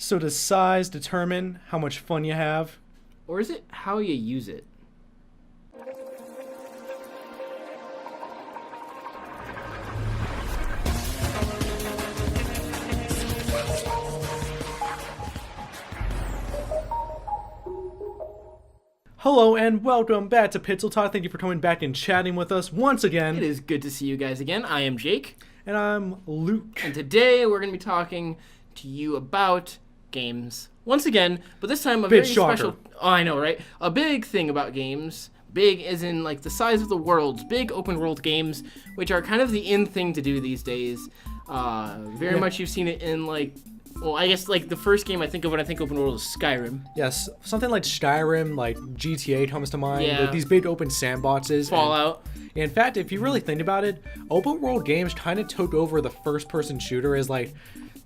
So does size determine how much fun you have? Or is it how you use it? Hello and welcome back to Pixel Talk. Thank you for coming back and chatting with us once again. It is good to see you guys again. I am Jake. And I'm Luke. And today we're going to be talking to you about games. Once again, but this time a Big very shocker. special... Oh, I know, right? A big thing about games. Big as in like the size of the worlds. Big open world games, which are kind of the in thing to do these days. Very much you've seen it in like... Well, I guess like the first game I think of when I think open world is Skyrim. Yes, something like Skyrim, like GTA comes to mind. Yeah. Like these big open sandboxes. Fallout. And in fact, if you really think about it, open world games kind of took over the first person shooter as like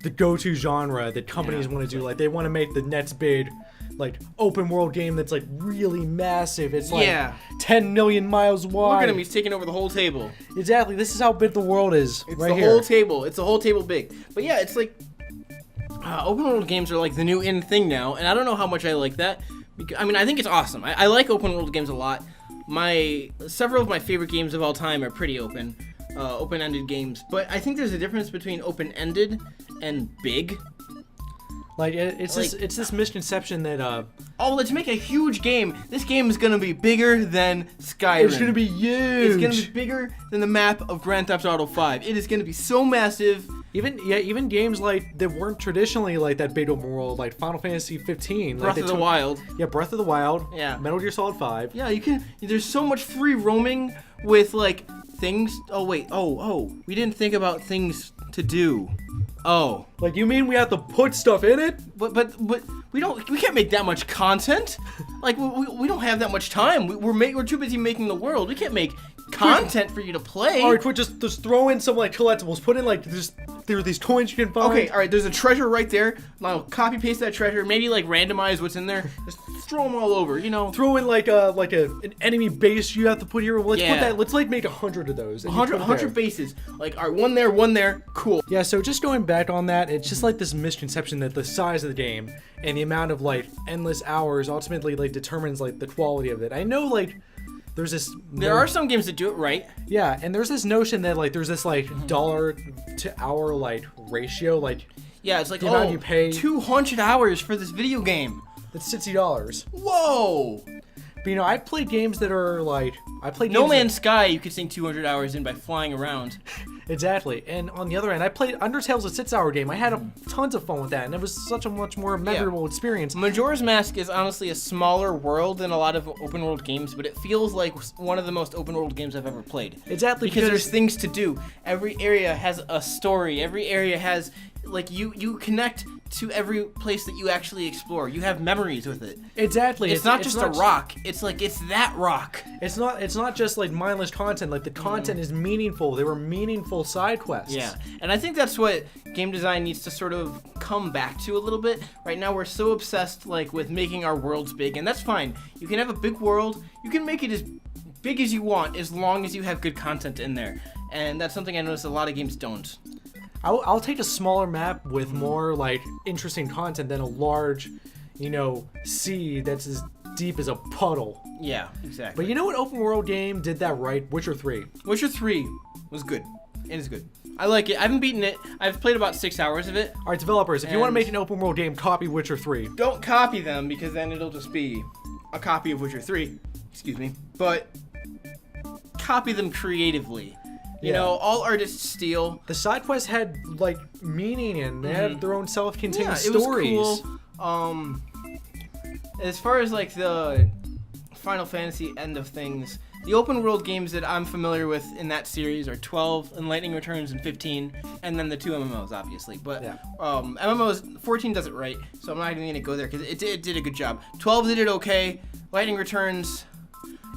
the go-to genre that companies want to do. Like they want to make the next big like open world game that's like really massive. It's like 10 million miles wide. Look at him, he's taking over the whole table. Exactly. This is how big the world is. It's right the here. whole table. It's the whole table big. But yeah, it's like open world games are like the new in thing now, and I don't know how much I like that. I mean, I think it's awesome. I like open world games a lot. Several of my favorite games of all time are pretty open-ended games. But I think there's a difference between open-ended and big. Like it's this misconception that let's make a huge game. This game is gonna be bigger than Skyrim. it's gonna be huge. It's gonna be bigger than the map of Grand Theft Auto 5. It is gonna be so massive. Even games like that weren't traditionally like that big open world, like Final Fantasy 15, Breath of the Wild. Yeah, Breath of the Wild. Yeah. Metal Gear Solid 5. Yeah, you can. There's so much free roaming with like things. Oh wait. Oh. We didn't think about things to do. Oh. Like you mean we have to put stuff in it? But we can't make that much content. Like we don't have that much time. We're too busy making the world. We can't make content for you to play. All right, quit. Just throw in some like collectibles. Put in like there are these coins you can find. Okay, all right. There's a treasure right there. I'll copy paste that treasure. Maybe like randomize what's in there. Just throw them all over. You know. Throw in like an enemy base you have to put here. Let's put Yeah. that. Let's like make 100 of those. and you put it 100 there. bases. Like, all right, one there. Cool. Yeah, so just going back on that, it's just like this misconception that the size of the game and the amount of like endless hours ultimately like determines like the quality of it. I know like there's this There are some games that do it right. Yeah, and there's this notion that like there's this like dollar to hour like ratio, like Yeah, it's like, the amount you pay. 200 hours for this video game. that's $60. Whoa! But you know, I played games that are like I played No games Man's Sky, you could sink 200 hours in by flying around. exactly. And on the other end, I played Undertale's a 6-hour game. I had tons of fun with that, and it was such a much more memorable experience. Majora's Mask is honestly a smaller world than a lot of open world games, but it feels like one of the most open world games I've ever played. Exactly, Because there's things to do. Every area has a story. Every area has, like, you connect to every place that you actually explore. You have memories with it. Exactly. It's not just a rock. It's like, it's that rock. It's not just like mindless content. Like the content is meaningful. There were meaningful side quests. Yeah, and I think that's what game design needs to sort of come back to a little bit. Right now we're so obsessed like with making our worlds big, and that's fine. You can have a big world. You can make it as big as you want as long as you have good content in there. And that's something I notice a lot of games don't. I'll take a smaller map with more like interesting content than a large, sea that's as deep as a puddle. Yeah, exactly. But you know what open world game did that right? Witcher 3. Witcher 3 was good. It is good. I like it. I haven't beaten it. I've played about 6 hours of it. All right, developers, if you want to And- make an open world game, copy Witcher 3. Don't copy them because then it'll just be a copy of Witcher 3. Excuse me. But copy them creatively. You Yeah. know, all artists steal. The side quests had like meaning and they had their own self-contained Yeah, stories. it was cool. As far as like the Final Fantasy end of things, the open world games that I'm familiar with in that series are 12 and Lightning Returns and 15, and then the 2 MMOs obviously. But Yeah. MMOs 14 does it right, so I'm not even gonna go there because it did a good job. 12 did it okay. Lightning Returns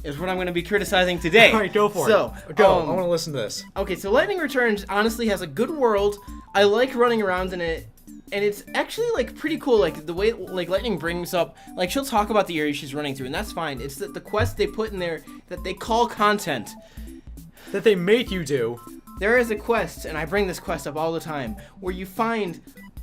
is what I'm going to be criticizing today. All right, go for it. Go. I want to listen to this. Okay, so Lightning Returns honestly has a good world. I like running around in it, and it's actually like pretty cool. Like the way like Lightning brings up, like she'll talk about the area she's running through, and that's fine. It's that the quest they put in there that they call content. That they make you do. There is a quest, and I bring this quest up all the time, where you find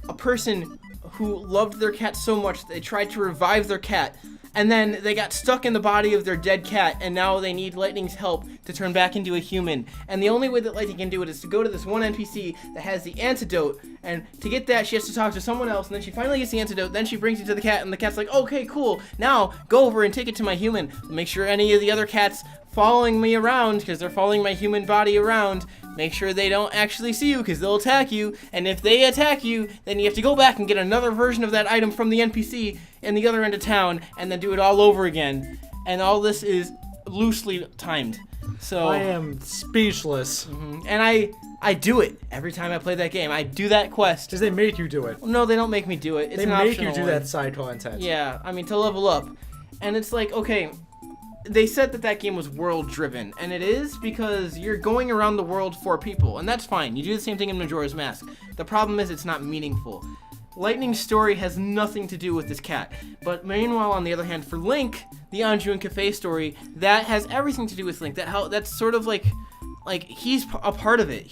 a person who loved their cat so much they tried to revive their cat, and then they got stuck in the body of their dead cat, and now they need Lightning's help to turn back into a human. And the only way that Lightning can do it is to go to this one NPC that has the antidote, and to get that she has to talk to someone else, and then she finally gets the antidote, then she brings it to the cat, and the cat's like, okay, cool, now go over and take it to my human. Make sure any of the other cats following me around, because they're following my human body around, make sure they don't actually see you, because they'll attack you, and if they attack you, then you have to go back and get another version of that item from the NPC in the other end of town, and then do it all over again. And all this is loosely timed. So I am speechless. and I do it every time I play that game. I do that quest. Because they make you do it. No, they don't make me do it. It's They an make optional you do one. that side content. Yeah, I mean, to level up. And it's like, okay, they said that game was world driven, and it is because you're going around the world for people, and that's fine. You do the same thing in Majora's Mask. The problem is it's not meaningful. Lightning's story has nothing to do with this cat, but meanwhile, on the other hand, for Link, the Anju and Cafe story, that has everything to do with Link. That's sort of like he's a part of it.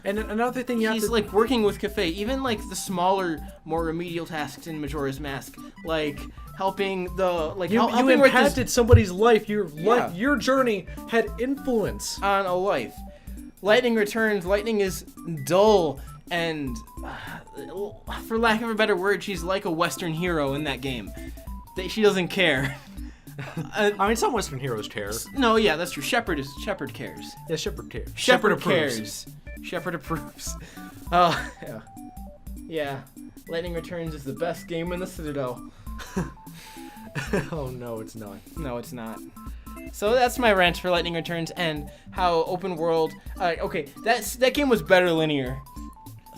And another thing He's like working with Cafe, even like the smaller, more remedial tasks in Majora's Mask, like helping you helping with this impacted somebody's life. Yeah. Your journey had influence. on a life. Lightning Returns. Lightning is dull and, for lack of a better word, she's like a Western hero in that game. She doesn't care. I mean, some Western heroes care. No, yeah, that's true. Shepard cares. Yeah, Shepard cares. Shepard approves. cares. Shepard approves. Oh, yeah. Yeah. Lightning Returns is the best game in the Citadel. Oh no, it's not. No, it's not. So that's my rant for Lightning Returns and how open world. Okay, that game was better linear.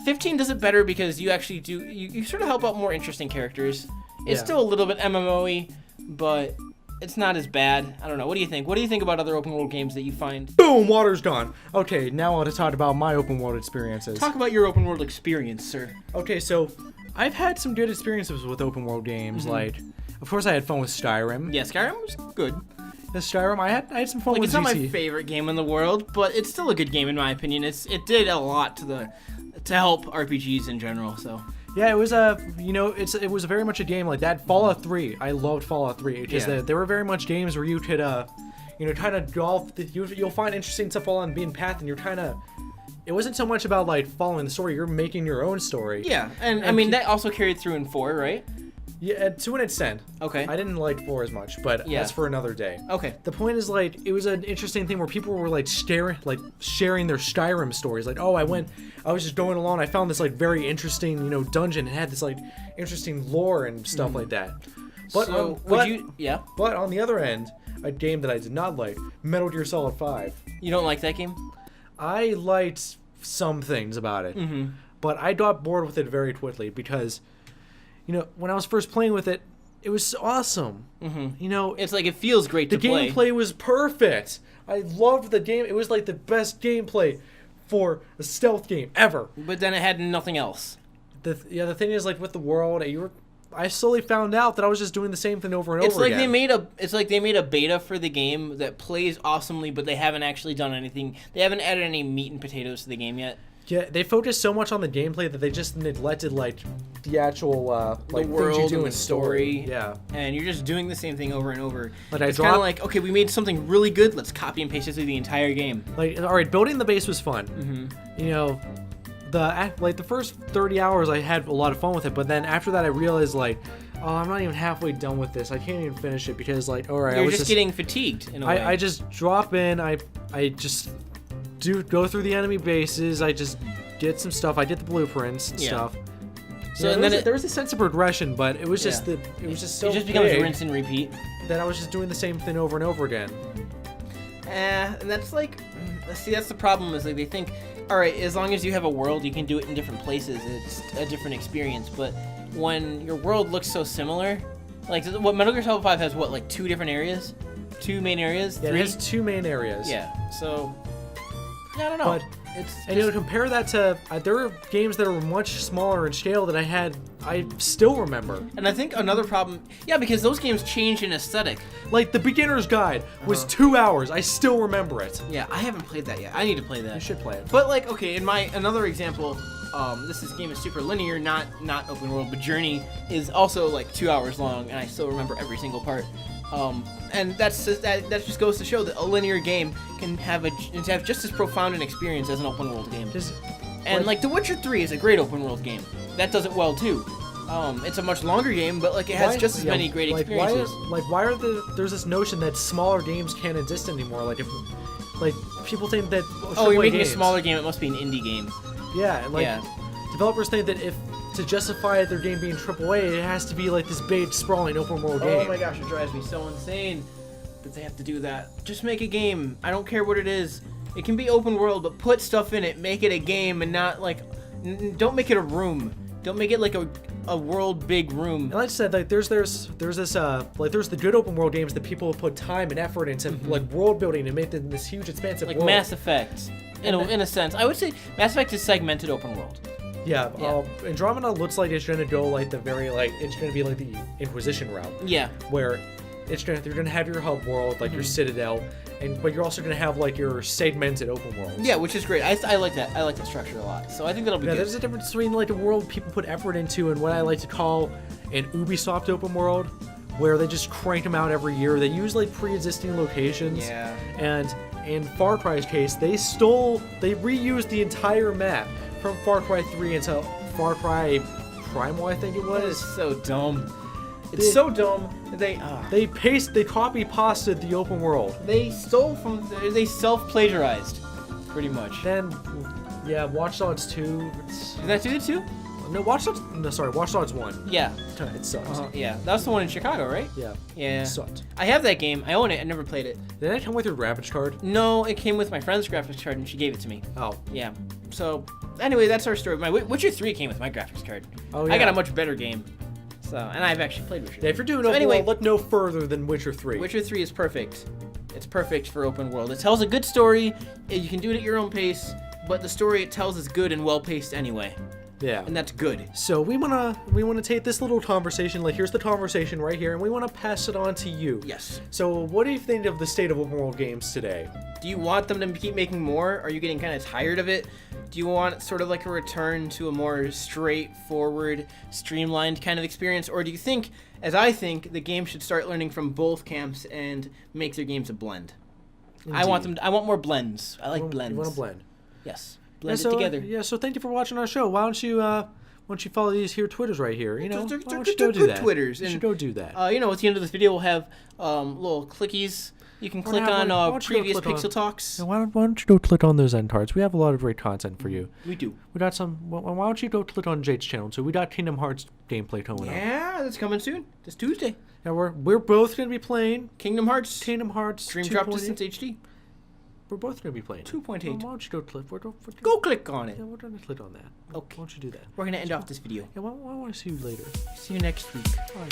15 does it better because you actually do you sort of help out more interesting characters. It's Yeah. still a little bit MMO-y, but it's not as bad. I don't know. What do you think? What do you think about other open world games that you find? Boom, water's gone. Okay, now I want to talk about my open world experiences. Talk about your open world experience, sir. Okay, so I've had some good experiences with open world games. Like, of course, I had fun with Skyrim. Yeah, Skyrim was good. The Skyrim, I had some fun Like, with it's not my GT. favorite game in the world, but it's still a good game in my opinion. It did a lot to help RPGs in general. So Yeah, it was it was very much a game like that. Fallout 3, I loved Fallout 3 because Yeah. there were very much games where you could kind of golf. You'll find interesting stuff all on being path, and you're kind of. It wasn't so much about like following the story. You're making your own story. yeah, and I mean that also carried through in 4, right? Yeah, to an extent. Okay. I didn't like 4 as much, but Yeah. that's for another day. Okay. The point is, like, it was an interesting thing where people were like sharing their Skyrim stories. Like, oh, I was just going along, I found this like very interesting, dungeon. It had this like interesting lore and stuff like that. But So yeah? But on the other end, a game that I did not like, Metal Gear Solid 5. You don't like that game? I liked some things about it, but I got bored with it very quickly because, when I was first playing with it, it was awesome. It's like it feels great The to play. gameplay was perfect. I loved the game. It was like the best gameplay for a stealth game ever. But then it had nothing else. The thing is, like, with the world, I slowly found out that I was just doing the same thing over and It's over like again. they made a beta for the game that plays awesomely, but they haven't actually done anything. They haven't added any meat and potatoes to the game yet. Yeah, they focused so much on the gameplay that they just neglected like the actual like world things you do and in the story. Yeah. And you're just doing the same thing over and over. Like, it's kind of like, okay, we made something really good. Let's copy and paste it through the entire game. Like, all right, building the base was fun. The first 30 hours I had a lot of fun with it, but then after that I realized like, oh, I'm not even halfway done with this. I can't even finish it because like, all right, You're I was just getting fatigued in a way. I just drop in. I just go through the enemy bases. I just get some stuff. I get the blueprints and stuff. So Yeah, and then there was a sense of progression, but it was just Yeah. it was just so it just becomes big rinse and repeat. that I was just doing the same thing over and over again. And that's like, see, that's the problem is like they think, all right, as long as you have a world, you can do it in different places. It's a different experience. But when your world looks so similar, like what Metal Gear Solid 5 has, what, like 2 different areas, 2 main areas, Yeah, 3? it has 2 main areas. Yeah. So I don't know. But it's and compare that to there are games that are much smaller in scale that I still remember. and I think another problem, yeah, because those games change in aesthetic. Like the beginner's guide was 2 hours. I still remember it. Yeah, I haven't played that yet. I need to play that. You should play it. But like, okay, in my another example, This game is super linear, not open world, but Journey is also like 2 hours long, and I still remember every single part. And that just goes to show that a linear game can have just as profound an experience as an open world game. And like The Witcher 3 is a great open world game. That does it well too. It's a much longer game, but like it has just as many great experiences. There's this notion that smaller games can't exist anymore. Like if people think that you're making a smaller game, it must be an indie game. Yeah, and developers think that if to justify their game being AAA, it has to be like this big sprawling open world game. Oh my gosh, it drives me so insane that they have to do that. Just make a game. I don't care what it is. It can be open world, but put stuff in it. Make it a game and not like don't make it a room. Don't make it like a world big room. And like I said, like there's the good open world games that people put time and effort into, like world building and make them this huge expansive like world. Mass Effect. In a sense, I would say Mass Effect is segmented open world. Yeah. Andromeda looks like it's gonna go like it's gonna be like the Inquisition route. Yeah. Where you're gonna have your hub world, like your Citadel, but you're also gonna have like your segmented open worlds. Yeah, which is great. I like that. I like that structure a lot. So I think that'll be good. There's a difference between like a world people put effort into and what I like to call an Ubisoft open world, where they just crank them out every year. They use like pre-existing locations. Yeah. And in Far Cry's case, they reused the entire map from Far Cry 3 into Far Cry Primal, I think it was. It's so dumb. It's so dumb. They copy pasted the open world. They self-plagiarized, pretty much. Then, yeah, Watch Dogs 2. Did that do it too? No, Watch Dogs 1. Yeah. It sucks. Yeah, that was the one in Chicago, right? Yeah. Yeah. It sucked. I have that game. I own it. I never played it. Did that come with your graphics card? No, it came with my friend's graphics card, and she gave it to me. Oh. Yeah. So, anyway, that's our story. My Witcher 3 came with my graphics card. Oh, yeah. I got a much better game. So, and I've actually played Witcher 3. Yeah, if you're doing open world, look no further than Witcher 3. Witcher 3 is perfect. It's perfect for open world. It tells a good story. You can do it at your own pace, but the story it tells is good and well-paced anyway. Yeah. And that's good. So we wanna take this little conversation, like here's the conversation right here, and we wanna pass it on to you. Yes. So what do you think of the state of open world games today? Do you want them to keep making more? Are you getting kind of tired of it? Do you want sort of like a return to a more straightforward, streamlined kind of experience? Or do you think, as I think, the game should start learning from both camps and make their games a blend? Indeed. I want more blends. I like blends. You want a blend? Yes. Blend it together. Yeah, so thank you for watching our show. Why don't you follow these here Twitters right here? You know, why don't you go do that? Twitters. You should go do that. At the end of this video, we'll have little clickies. You can click on previous Pixel Talks. Why don't you go click on those end cards? We have a lot of great content for you. We do. We got some. Why don't you go click on Jade's channel? So we got Kingdom Hearts gameplay coming up. Yeah, that's coming soon. This Tuesday. Yeah, we're both gonna be playing Kingdom Hearts. Dream Drop Distance HD. We're both going to be playing 2.8. Why don't you go click? Go click on it. Yeah, we're going to click on that. Okay. Why don't you do that? We're going to end off this video. Yeah, I want to see you later. See you next week. Bye.